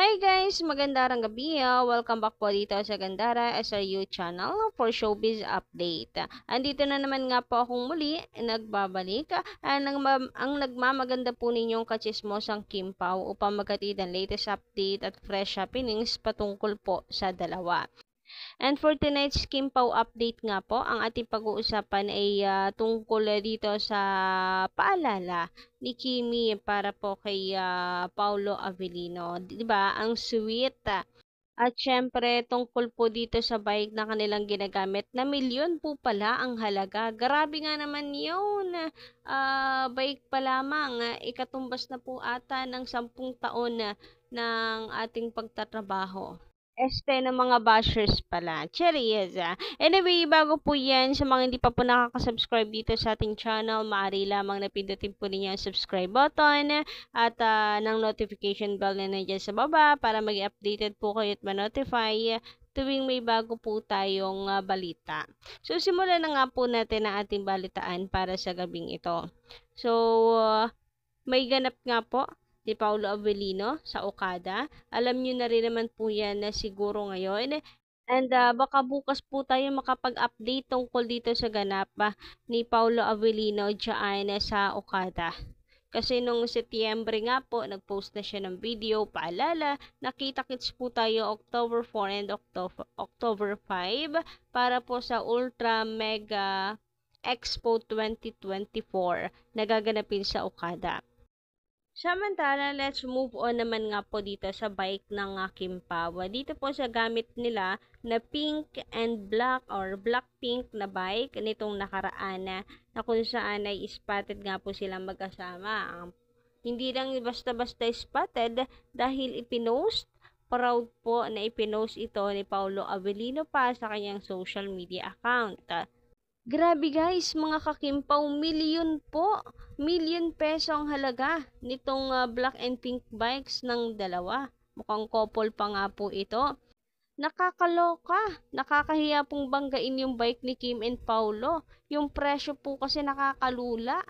Hi guys! Magandang gabi. Welcome back po dito sa Gandara SRU channel for Showbiz Update. Andito na naman nga po akong muli, nagbabalik. Ang nagmamaganda po ninyong kachismosang Kim Pao upang maghatid ang latest update at fresh happenings patungkol po sa dalawa. And for tonight's Kim Pao update nga po, ang ating pag-uusapan ay tungkol dito sa paalala ni Kimi para po kay Paulo Avellino. 'Di ba? Ang sweet. At syempre, tungkol po dito sa bike na kanilang ginagamit na milyon po pala ang halaga. Grabe nga naman yun. Bike pa lamang. Ikatumbas na po ata ng 10 taon ng ating pagtatrabaho. Ng mga bashers pala. Cheers! Anyway, bago po yan, sa mga hindi pa po nakaka-subscribe dito sa ating channel, maaari lamang na pindutin po ninyo ang subscribe button at ng notification bell na nandiyan sa baba para maging updated po kayo at ma-notify tuwing may bago po tayong balita. So, simulan na nga po natin ang ating balitaan para sa gabing ito. So, may ganap nga po ni Paulo Avellino sa Okada. Alam niyo na rin naman po yan na siguro ngayon. And baka bukas po tayo makapag-update tungkol dito sa ganap ni Paulo Avellino dyan sa Okada. Kasi nung Setyembre nga po, nag-post na siya ng video, paalala, nakita-kits po tayo October 4 and October 5 para po sa Ultra Mega Expo 2024 na gaganapin sa Okada. Samantala, let's move on naman nga po dito sa bike ng Kim Pao. Dito po sa gamit nila na pink and black or black-pink na bike nitong nakaraan na kung saan ay spotted nga po silang magkasama. Hindi lang basta-basta spotted dahil ipinost, proud po na ipinost ito ni Paulo Avellino pa sa kanyang social media account. Grabe guys, mga kakimpaw, milyon po. Milyon peso ang halaga nitong black and pink bikes ng dalawa. Mukhang couple pa nga po ito. Nakakaloka. Nakakahiya pong banggain yung bike ni Kim and Paulo. Yung presyo po kasi nakakalula.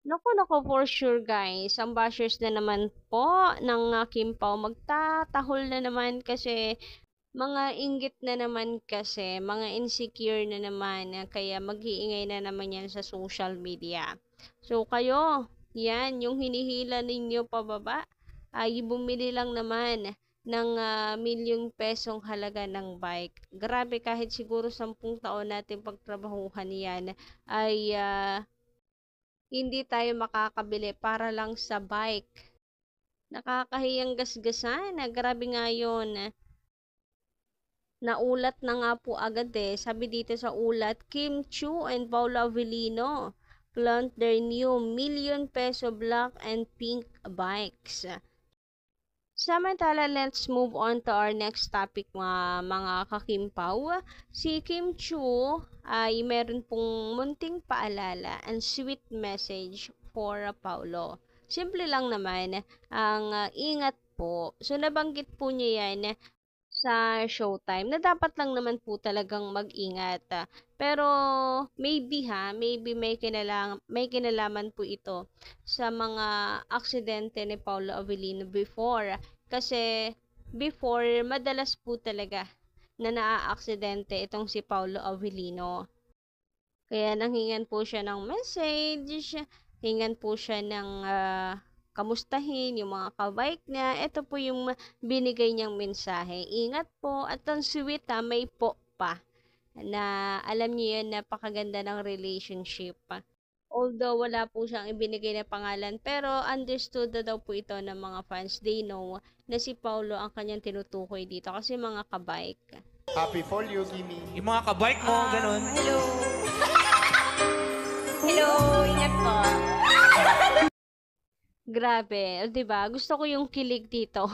Naku, for sure guys. Ang bashers na naman po ng Kim Pao magtatahol na naman kasi mga inggit na naman kasi, mga insecure na naman, kaya mag-iingay na naman yan sa social media. So, kayo, yan, yung hinihila ninyo pababa, ay bumili lang naman ng milyong pesong halaga ng bike. Grabe, kahit siguro 10 taon natin pagtrabahuhan yan, ay hindi tayo makakabili para lang sa bike. Nakakahiyang gasgasan, grabe nga yun. Naulat na nga po agad Sabi dito sa ulat, Kim Chu and Paulo Avellino plant their new million peso black and pink bikes. Samantala, let's move on to our next topic mga kakimpaw. Si Kim Chu ay meron pong munting paalala and sweet message for Paulo. Simple lang naman ang ingat po. So nabanggit po niya yan sa showtime na dapat lang naman po talagang mag-ingat. Pero maybe may kinalaman po ito sa mga aksidente ni Paulo Avellino before. Kasi before, madalas po talaga na naa-aksidente itong si Paulo Avellino. Kaya nanghingan po siya ng message, hingan po siya ng kamustahin yung mga kabike niya. Ito po yung binigay niyang mensahe. Ingat po at ang sweet may po pa na alam niyo yan, napakaganda ng relationship. Although wala po siyang ibinigay na pangalan, pero understood na daw po ito ng mga fans. They know na si Paulo ang kanyang tinutukoy dito kasi mga kabike. Happy for you, Kimi. Yung mga kabike mo, ganun. Hello. Hello, ingat po. Grabe, 'di ba? Gusto ko yung kilig dito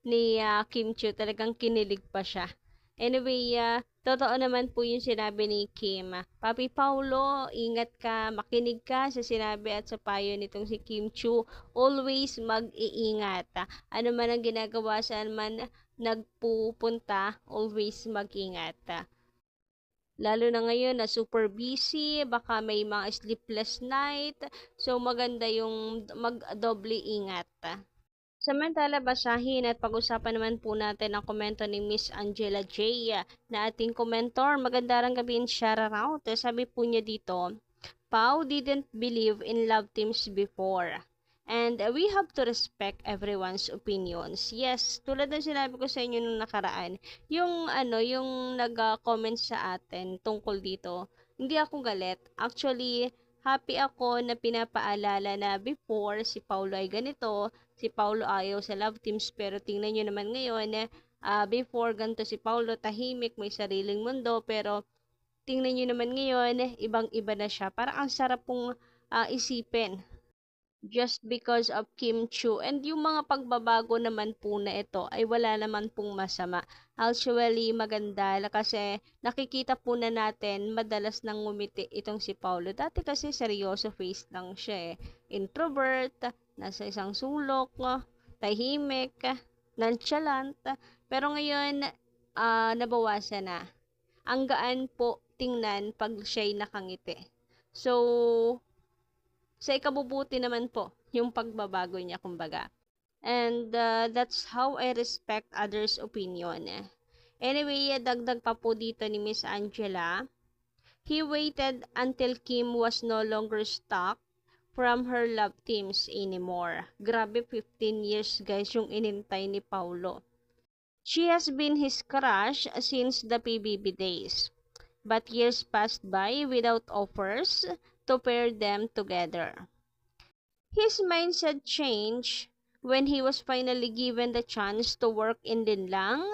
ni Kim Chu, talagang kinilig pa siya. Anyway, totoo naman po yung sinabi ni Kim. Papi Paulo, ingat ka, makinig ka sa sinabi at sa payo nitong si Kim Chu. Always mag-iingat. Ano man ang ginagawa, saan man nagpupunta, always mag-ingat. Lalo na ngayon na super busy, baka may mga sleepless night. So maganda yung mag-doble ingat. Samantala, basahin at pag-usapan naman po natin ang komento ni Miss Angela J. na ating komentor. Magandang gabi and shout out. Sabi po niya dito, Pau didn't believe in love teams before. And we have to respect everyone's opinions. Yes, tulad ng sinabi ko sa inyo nung nakaraan, yung nag-comment sa atin tungkol dito, hindi ako galit. Actually, happy ako na pinapaalala na before si Paulo ay ganito, si Paulo ayaw sa love teams, pero tingnan nyo naman ngayon, before ganito si Paulo, tahimik, may sariling mundo, pero tingnan nyo naman ngayon, ibang-iba na siya. Parang ang sarap pong isipin just because of Kim Chu. And yung mga pagbabago naman po na ito ay wala naman pong masama. Actually, maganda kasi nakikita po na natin madalas nang ngumiti itong si Paulo. Dati kasi seryoso face lang siya eh. Introvert, nasa isang sulok, tahimik, nonchalant. Pero ngayon, nabawasan na. Ang gaan po tingnan pag siya'y nakangiti. So, sa ikabubuti naman po yung pagbabago niya kumbaga. And that's how I respect others' opinion. Anyway, dagdag pa po dito ni Miss Angela. He waited until Kim was no longer stuck from her love teams anymore. Grabe, 15 years guys yung inintay ni Paulo. She has been his crush since the PBB days. But years passed by without offers to pair them together. His mindset changed when he was finally given the chance to work in Linlang.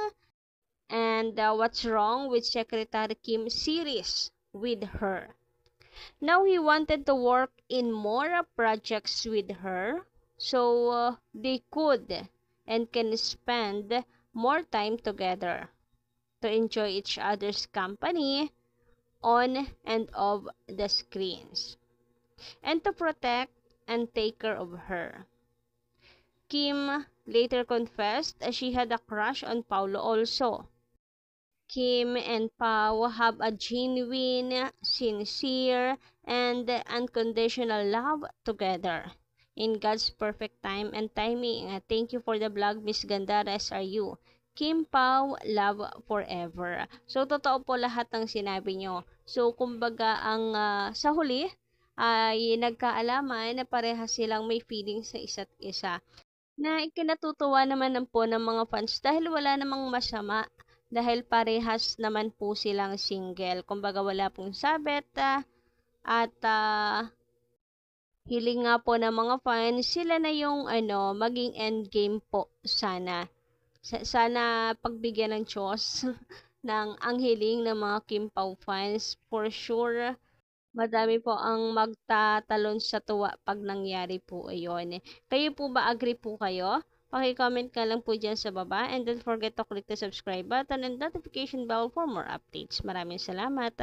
And what's wrong with Secretary Kim's series with her? Now he wanted to work in more projects with her so they could and can spend more time together to enjoy each other's company on and off the screens, and to protect and take care of her. Kim later confessed she had a crush on Paulo also. Kim and Pau have a genuine, sincere, and unconditional love together. In God's perfect time and timing. Thank you for the vlog, Miss Gandara SRU. Kim Pau, love forever. So, totoo po lahat ng sinabi nyo. So, kumbaga, ang sa huli, ay nagkaalaman na parehas silang may feeling sa isa't isa. Na ikinatutuwa naman po ng mga fans dahil wala namang masama. Dahil parehas naman po silang single. Kumbaga, wala pong sabet. At hiling nga po ng mga fans, sila na yung maging endgame po sana. Sana pagbigyan ng Diyos ng ang hiling ng mga Kim Pao fans. For sure, madami po ang magtatalon sa tuwa pag nangyari po ayon. Kayo po ba, agree po kayo? Paki-comment ka lang po dyan sa baba. And don't forget to click the subscribe button and notification bell for more updates. Maraming salamat.